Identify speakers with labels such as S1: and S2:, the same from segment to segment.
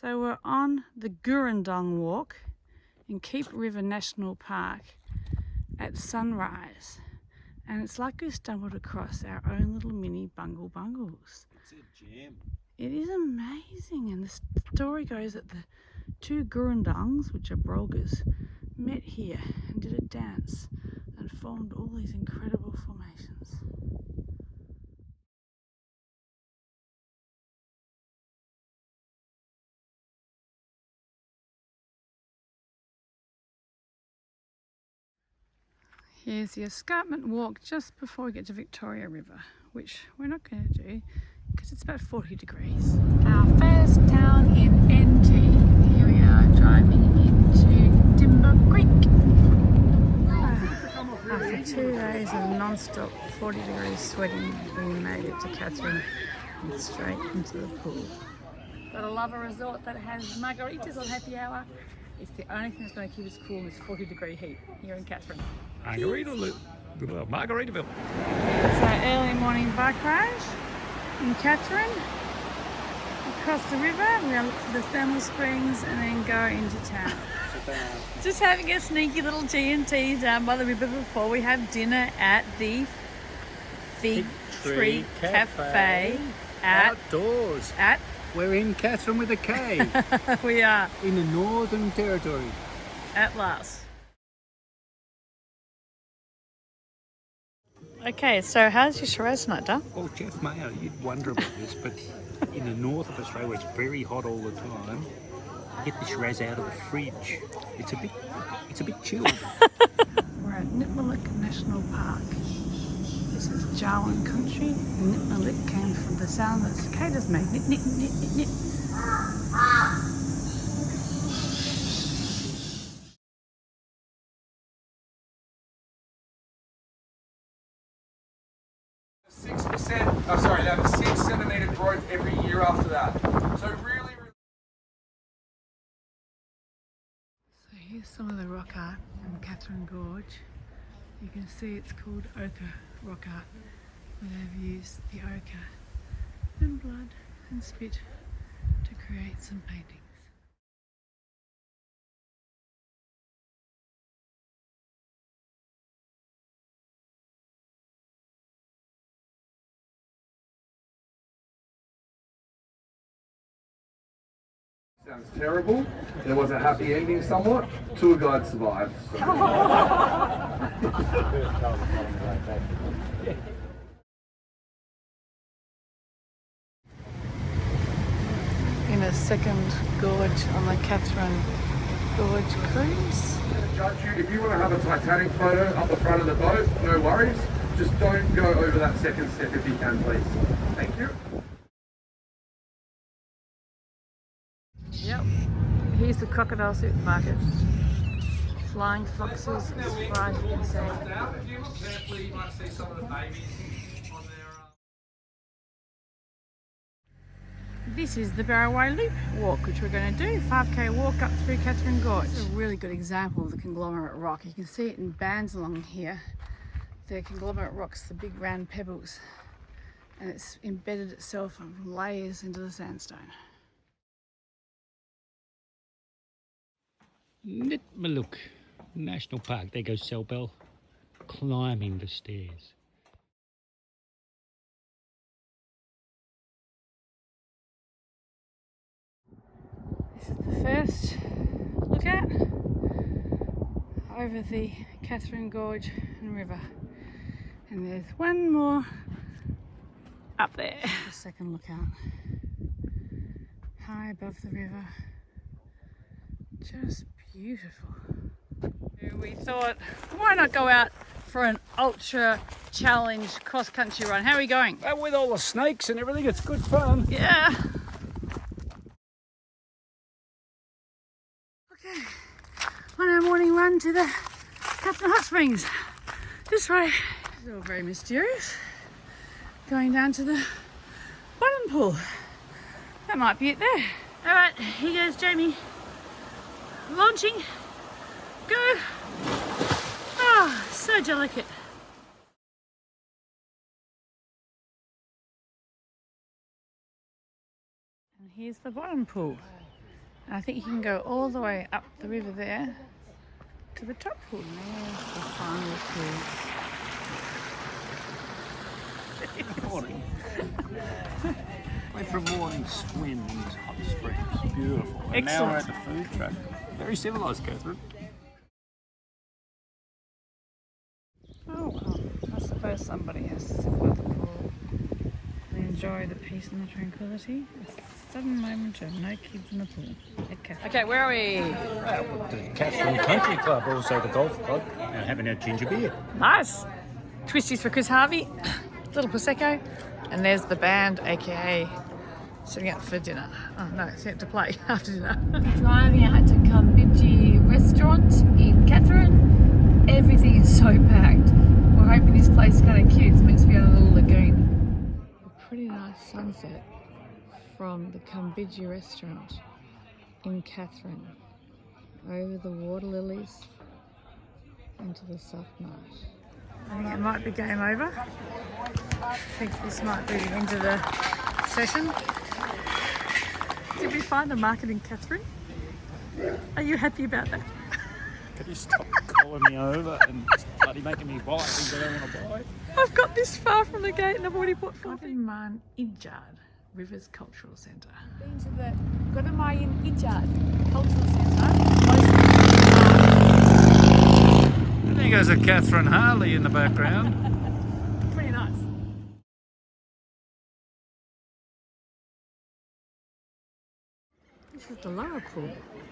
S1: So we're on the Gurundung Walk in Keep River National Park at sunrise. And it's like we've stumbled across our own little mini bungles.
S2: It's a gem. It
S1: is amazing. And the story goes that the two Gurundungs, which are gorges, met here and did a dance and formed all these incredible formations. Here's the escarpment walk just before we get to Victoria River, which we're not going to do because it's about 40 degrees. Our first town in NT. Here we are driving into Timber Creek. After 2 days of non-stop 40 degrees sweating, we made it to Katherine and straight into the pool. Got to love a resort that has margaritas on happy hour. It's the only thing that's going to keep us cool in this 40-degree heat here in Katherine.
S2: Margaritaville.
S1: It's our early morning bike ride in Katherine. Across the river, we're going to look for the thermal springs and then go into town. Just having a sneaky little T&T down by the river before we have dinner at the Fig Tree Cafe
S2: outdoors. We're in Katherine with a K.
S1: We are.
S2: In the Northern Territory.
S1: At last. Okay, so how's your Shiraz night done?
S2: Well, Jeff Mayo, you'd wonder about this, but in the north of Australia where it's very hot all the time, you get the Shiraz out of the fridge. It's a bit chilled.
S1: We're at Nitmiluk National Park. This is Jawan country. Nitmiluk came from the sound that cicadas make. Nit, nit, nit, nit, nit.
S3: 6%, oh sorry, they have a 6 centimetre growth every year after that. So really...
S1: So here's some of the rock art in Katherine Gorge. You can see it's called ochre rock art, where they've used the ochre and blood and spit to create some paintings.
S3: Sounds terrible. There was a happy ending somewhat. Tour guide survived.
S1: In a second gorge on the Katherine Gorge cruise.
S3: Judge you, if you want to have a Titanic photo up the front of the boat, no worries. Just don't go over that second step if you can, please. Thank you.
S1: Yep, here's the crocodile supermarket. Flying foxes as far as you can see.
S3: If you look carefully, you might see some of the babies on there.
S1: This is the Barraway Loop walk, which we're going to do. 5k walk up through Katherine Gorge. It's a really good example of the conglomerate rock. You can see it in bands along here. The conglomerate rocks, the big round pebbles, and it's embedded itself from layers into the sandstone.
S2: Nitmiluk National Park. There goes Selbell climbing the stairs.
S1: This is the first lookout over the Katherine Gorge and River. And there's one more up there. The second lookout. High above the river. Just beautiful. We thought, why not go out for an ultra challenge cross-country run? How are we going?
S2: With all the snakes and everything, it's good fun.
S1: Yeah. Okay, on our morning run to the Katherine Hot Springs. This way. It's all very mysterious. Going down to the bottom pool. That might be it there. All right, here goes Jamie. Launching. Go. Oh, so delicate. And here's the bottom pool. And I think you can go all the way up the river there to the top pool. There's the final cruise.
S2: Morning. Went for a morning swim in these hot springs. Beautiful. And now we're at the food truck. Very civilised, Katherine.
S1: Oh well, I suppose somebody has to sit by the pool and enjoy the peace and the tranquility. A sudden moment of no kids in the pool. Okay, where are we?
S2: The Katherine Country Club, also the golf club, and having a ginger beer.
S1: Nice. Twisties for Chris Harvey, little Prosecco, and there's the band, aka setting up for dinner. Oh no, setting up to play after dinner.
S4: Driving out to Cumbidgee restaurant in Katherine. Everything is so packed. We're hoping this place is kind of cute. It's meant to be on a little lagoon.
S1: A pretty nice sunset from the Cumbidgee restaurant in Katherine, over the water lilies into the soft night. I think it might be game over. I think this might be the end of the session. Did we find the market in Katherine? Are you happy about that?
S2: Could you stop calling me over and bloody making me buy things I don't want to buy?
S1: I've got this far from the gate and I've already bought coffee. Man Ijad Rivers Cultural Centre.
S4: Been to the Godamayan Ijad Cultural Centre.
S2: And there goes a Katherine Harley in the background.
S4: Pretty nice.
S1: This is the lower pool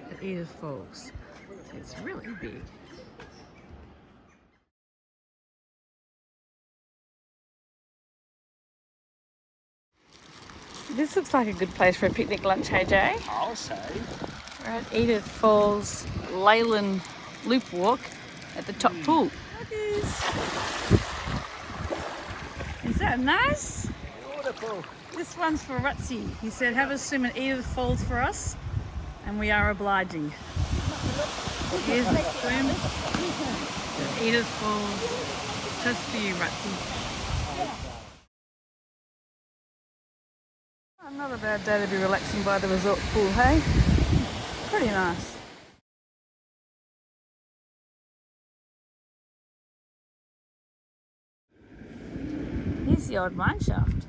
S1: at Edith Falls. It's really big. This looks like a good place for a picnic lunch, hey Jay?
S2: I'll say.
S1: We're at Edith Falls Leyland Loop Walk at the top pool. Is that nice?
S2: Beautiful.
S1: This one's for Rutsy. He said, have a swim at Edith Falls for us, and we are obliging. Here's the swim at Edith Falls, just for you, Rutsy. Not a bad day to be relaxing by the resort pool, hey? Pretty nice. Here's the old mine shaft.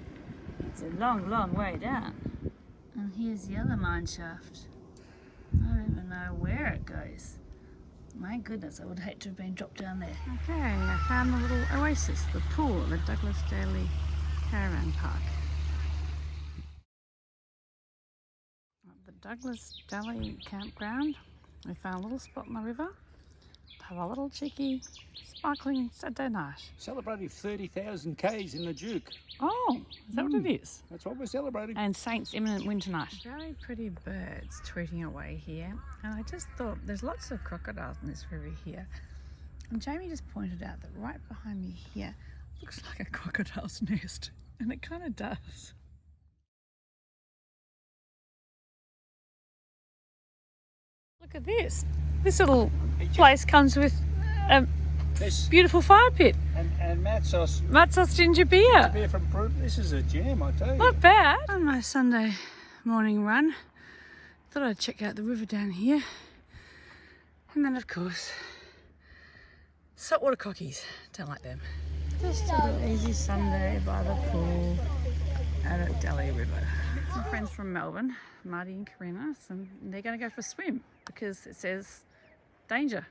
S1: It's a long, long way down. And here's the other mine shaft. I don't even know where it goes. My goodness, I would hate to have been dropped down there. Okay, I found the little oasis, the pool at the Douglas Daly Caravan Park. At the Douglas Daly campground, we found a little spot in the river. Have a little cheeky, sparkling Saturday night.
S2: Celebrating 30,000 Ks in the Duke.
S1: Oh, is that what it is?
S2: That's what we're celebrating.
S1: And Saints' imminent winter night. Very pretty birds tweeting away here. And I just thought there's lots of crocodiles in this river here. And Jamie just pointed out that right behind me here looks like a crocodile's nest. And it kind of does. Look at this. This little place comes with a beautiful fire pit.
S2: And Matsos.
S1: Matsos ginger beer.
S2: Beer from Peru. This is a jam, I tell you.
S1: Not bad. On my Sunday morning run, thought I'd check out the river down here. And then, of course, saltwater crockies. Don't like them. Just a little easy Sunday by the pool out at Daly River. Some friends from Melbourne, Marty and Karina, and they're going to go for a swim because it says danger,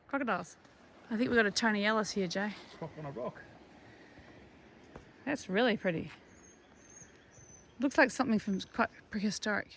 S1: crocodiles. I think we've got a Tony Ellis here, Jay.
S2: Rock on a rock.
S1: That's really pretty. Looks like something from quite prehistoric.